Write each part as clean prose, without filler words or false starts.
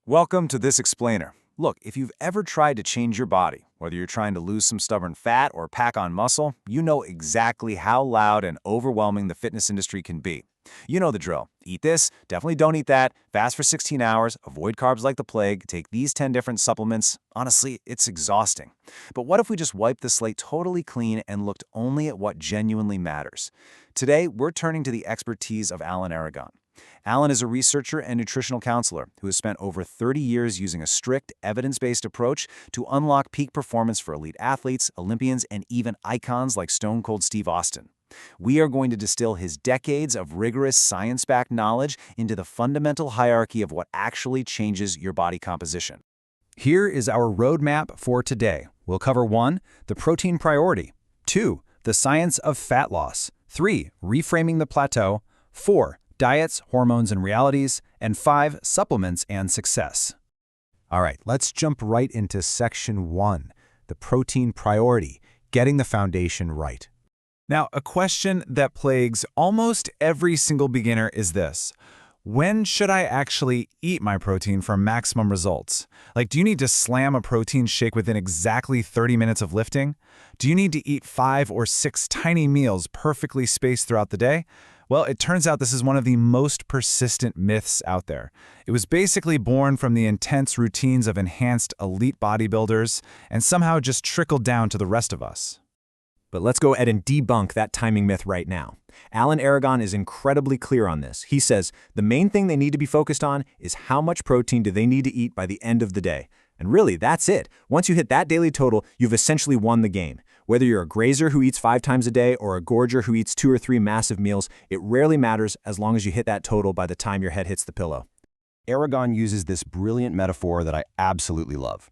Welcome to This Explainer. Look, if you've ever tried to change your body, whether you're trying to lose some stubborn fat or pack on muscle, you know exactly how loud and overwhelming the fitness industry can be. You know the drill. Eat this, definitely don't eat that, fast for 16 hours, avoid carbs like the plague, take these 10 different supplements. Honestly, it's exhausting. But what if we just wiped the slate totally clean and looked only at what genuinely matters? Today, we're turning to the expertise of Alan Aragon. Alan is a researcher and nutritional counselor who has spent over 30 years using a strict, evidence-based approach to unlock peak performance for elite athletes, Olympians, and even icons like Stone Cold Steve Austin. We are going to distill his decades of rigorous science-backed knowledge into the fundamental hierarchy of what actually changes your body composition. Here is our roadmap for today. We'll cover 1. The protein priority. 2. The science of fat loss. 3. Reframing the plateau. 4. Diets, hormones, and realities. And 5. Supplements and success. All right, let's jump right into section 1, the protein priority, getting the foundation right. Now, a question that plagues almost every single beginner is this. When should I actually eat my protein for maximum results? Like, do you need to slam a protein shake within exactly 30 minutes of lifting? Do you need to eat 5 or 6 tiny meals perfectly spaced throughout the day? Well, it turns out this is one of the most persistent myths out there. It was basically born from the intense routines of enhanced elite bodybuilders and somehow just trickled down to the rest of us. But let's go ahead and debunk that timing myth right now. Alan Aragon is incredibly clear on this. He says the main thing they need to be focused on is how much protein do they need to eat by the end of the day. And really, that's it. Once you hit that daily total, you've essentially won the game. Whether you're a grazer who eats 5 times a day or a gorger who eats 2 or 3 massive meals, it rarely matters as long as you hit that total by the time your head hits the pillow. Aragon uses this brilliant metaphor that I absolutely love.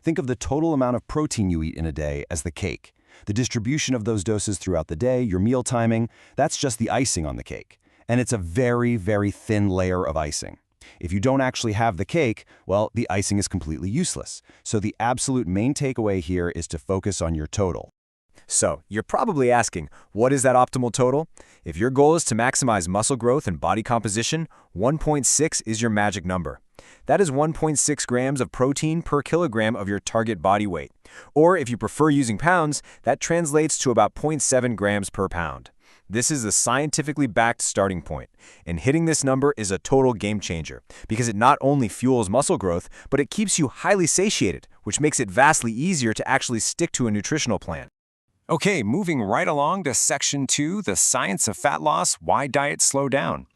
Think of the total amount of protein you eat in a day as the cake. The distribution of those doses throughout the day, your meal timing, that's just the icing on the cake. And it's a very, very thin layer of icing. If you don't actually have the cake, well, the icing is completely useless. So the absolute main takeaway here is to focus on your total. So, you're probably asking, what is that optimal total? If your goal is to maximize muscle growth and body composition, 1.6 is your magic number. That is 1.6 grams of protein per kilogram of your target body weight. Or if you prefer using pounds, that translates to about 0.7 grams per pound. This is the scientifically backed starting point, and hitting this number is a total game changer because it not only fuels muscle growth, but it keeps you highly satiated, which makes it vastly easier to actually stick to a nutritional plan. Okay, moving right along to section 2, the science of fat loss, why diets slow down.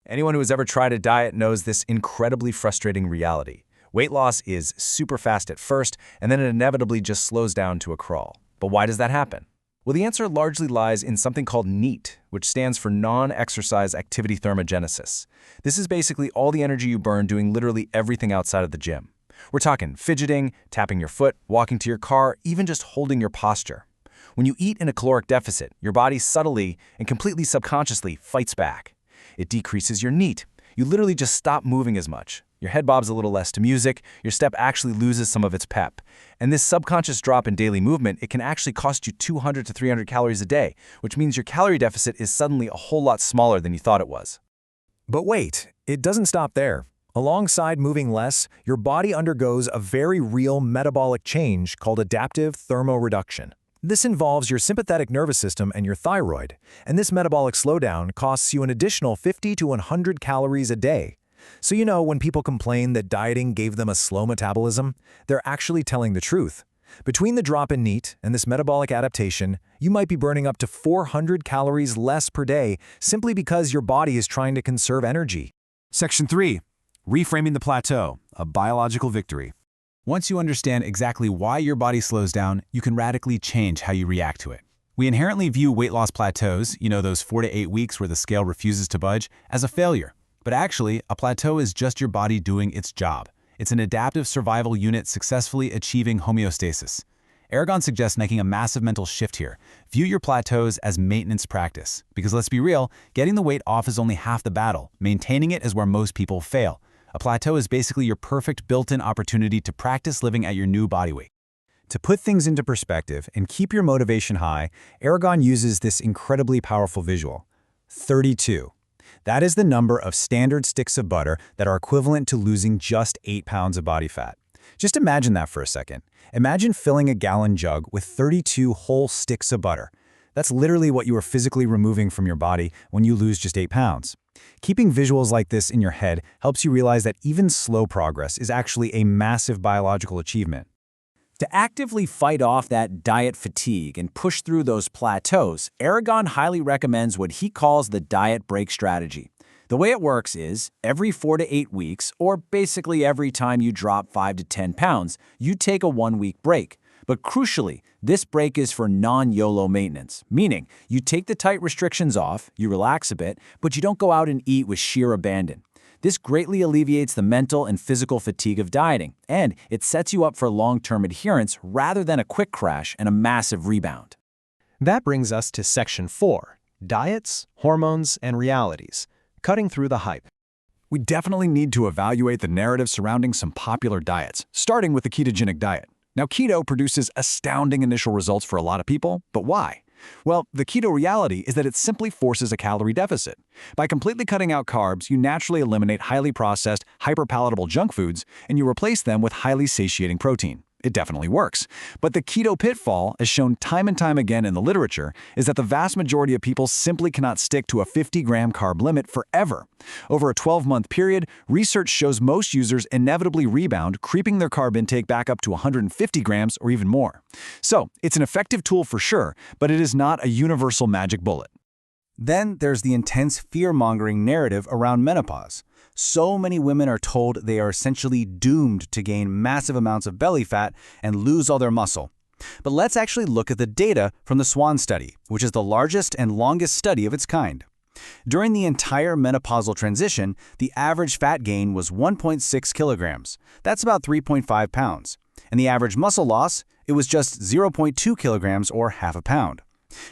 Anyone who has ever tried a diet knows this incredibly frustrating reality. Weight loss is super fast at first, and then it inevitably just slows down to a crawl. But why does that happen? Well, the answer largely lies in something called NEAT, which stands for non-exercise activity thermogenesis. This is basically all the energy you burn doing literally everything outside of the gym. We're talking fidgeting, tapping your foot, walking to your car, even just holding your posture. When you eat in a caloric deficit, your body subtly and completely subconsciously fights back. It decreases your NEAT. You literally just stop moving as much. Your head bobs a little less to music, your step actually loses some of its pep. And this subconscious drop in daily movement, it can actually cost you 200 to 300 calories a day, which means your calorie deficit is suddenly a whole lot smaller than you thought it was. But wait, it doesn't stop there. Alongside moving less, your body undergoes a very real metabolic change called adaptive thermoreduction. This involves your sympathetic nervous system and your thyroid, and this metabolic slowdown costs you an additional 50 to 100 calories a day. So you know when people complain that dieting gave them a slow metabolism, they're actually telling the truth. Between the drop in NEAT and this metabolic adaptation, you might be burning up to 400 calories less per day simply because your body is trying to conserve energy. Section 3. Reframing the plateau, a biological victory. Once you understand exactly why your body slows down, you can radically change how you react to it. We inherently view weight loss plateaus, those 4 to 8 weeks where the scale refuses to budge, as a failure. But actually, a plateau is just your body doing its job. It's an adaptive survival unit successfully achieving homeostasis. Aragon suggests making a massive mental shift here. View your plateaus as maintenance practice. Because let's be real, getting the weight off is only half the battle. Maintaining it is where most people fail. A plateau is basically your perfect built-in opportunity to practice living at your new body weight. To put things into perspective and keep your motivation high, Aragon uses this incredibly powerful visual. 32. That is the number of standard sticks of butter that are equivalent to losing just 8 pounds of body fat. Just imagine that for a second. Imagine filling a gallon jug with 32 whole sticks of butter. That's literally what you are physically removing from your body when you lose just 8 pounds. Keeping visuals like this in your head helps you realize that even slow progress is actually a massive biological achievement. To actively fight off that diet fatigue and push through those plateaus, Aragon highly recommends what he calls the diet break strategy. The way it works is, every 4 to 8 weeks, or basically every time you drop 5 to 10 pounds, you take a 1-week break. But crucially, this break is for non-YOLO maintenance, meaning you take the tight restrictions off, you relax a bit, but you don't go out and eat with sheer abandon. This greatly alleviates the mental and physical fatigue of dieting, and it sets you up for long-term adherence rather than a quick crash and a massive rebound. That brings us to Section 4, Diets, Hormones, and Realities, Cutting Through the Hype. We definitely need to evaluate the narrative surrounding some popular diets, starting with the ketogenic diet. Now, keto produces astounding initial results for a lot of people, but why? Well, the keto reality is that it simply forces a calorie deficit. By completely cutting out carbs, you naturally eliminate highly processed, hyperpalatable junk foods, and you replace them with highly satiating protein. It definitely works. But the keto pitfall, as shown time and time again in the literature, is that the vast majority of people simply cannot stick to a 50-gram carb limit forever. Over a 12-month period, research shows most users inevitably rebound, creeping their carb intake back up to 150 grams or even more. So, it's an effective tool for sure, but it is not a universal magic bullet. Then there's the intense fear-mongering narrative around menopause. So many women are told they are essentially doomed to gain massive amounts of belly fat and lose all their muscle. But let's actually look at the data from the SWAN study, which is the largest and longest study of its kind. During the entire menopausal transition, the average fat gain was 1.6 kilograms. That's about 3.5 pounds. And the average muscle loss, it was just 0.2 kilograms or half a pound.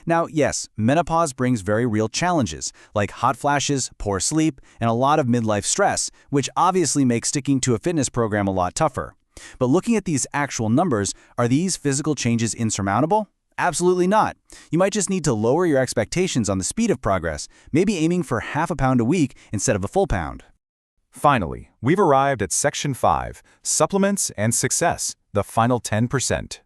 Now, yes, menopause brings very real challenges, like hot flashes, poor sleep, and a lot of midlife stress, which obviously makes sticking to a fitness program a lot tougher. But looking at these actual numbers, are these physical changes insurmountable? Absolutely not. You might just need to lower your expectations on the speed of progress, maybe aiming for half a pound a week instead of a full pound. Finally, we've arrived at Section 5, Supplements and Success, the final 10%.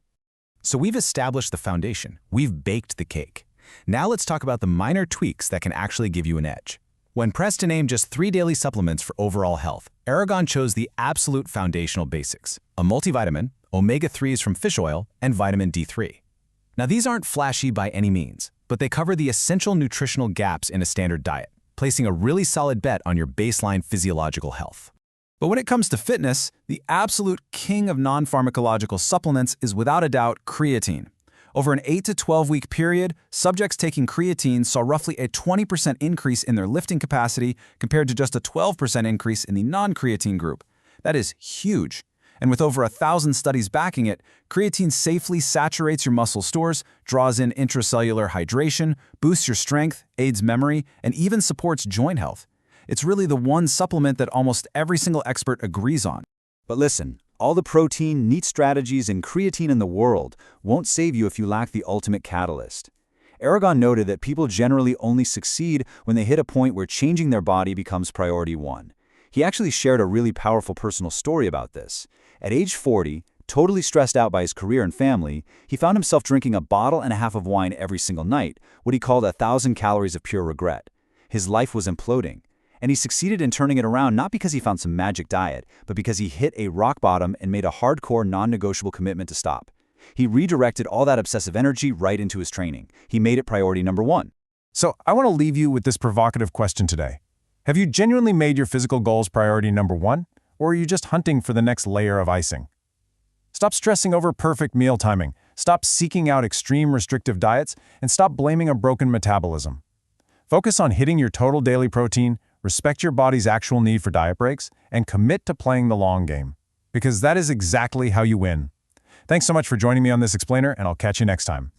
So we've established the foundation. We've baked the cake. Now let's talk about the minor tweaks that can actually give you an edge. When pressed to name just 3 daily supplements for overall health, Aragon chose the absolute foundational basics: a multivitamin, omega-3s from fish oil, and vitamin D3. Now these aren't flashy by any means, but they cover the essential nutritional gaps in a standard diet, placing a really solid bet on your baseline physiological health. But when it comes to fitness, the absolute king of non-pharmacological supplements is without a doubt creatine. Over an 8 to 12-week period, subjects taking creatine saw roughly a 20% increase in their lifting capacity compared to just a 12% increase in the non-creatine group. That is huge. And with over 1,000 studies backing it, creatine safely saturates your muscle stores, draws in intracellular hydration, boosts your strength, aids memory, and even supports joint health. It's really the one supplement that almost every single expert agrees on. But listen, all the protein, neat strategies, and creatine in the world won't save you if you lack the ultimate catalyst. Aragon noted that people generally only succeed when they hit a point where changing their body becomes priority one. He actually shared a really powerful personal story about this. At age 40, totally stressed out by his career and family, he found himself drinking 1.5 bottles of wine every single night, what he called 1,000 calories of pure regret. His life was imploding. And he succeeded in turning it around not because he found some magic diet, but because he hit a rock bottom and made a hardcore, non-negotiable commitment to stop. He redirected all that obsessive energy right into his training. He made it priority number one. So I want to leave you with this provocative question today. Have you genuinely made your physical goals priority number one, or are you just hunting for the next layer of icing? Stop stressing over perfect meal timing, stop seeking out extreme restrictive diets, and stop blaming a broken metabolism. Focus on hitting your total daily protein, respect your body's actual need for diet breaks, and commit to playing the long game. Because that is exactly how you win. Thanks so much for joining me on this explainer, and I'll catch you next time.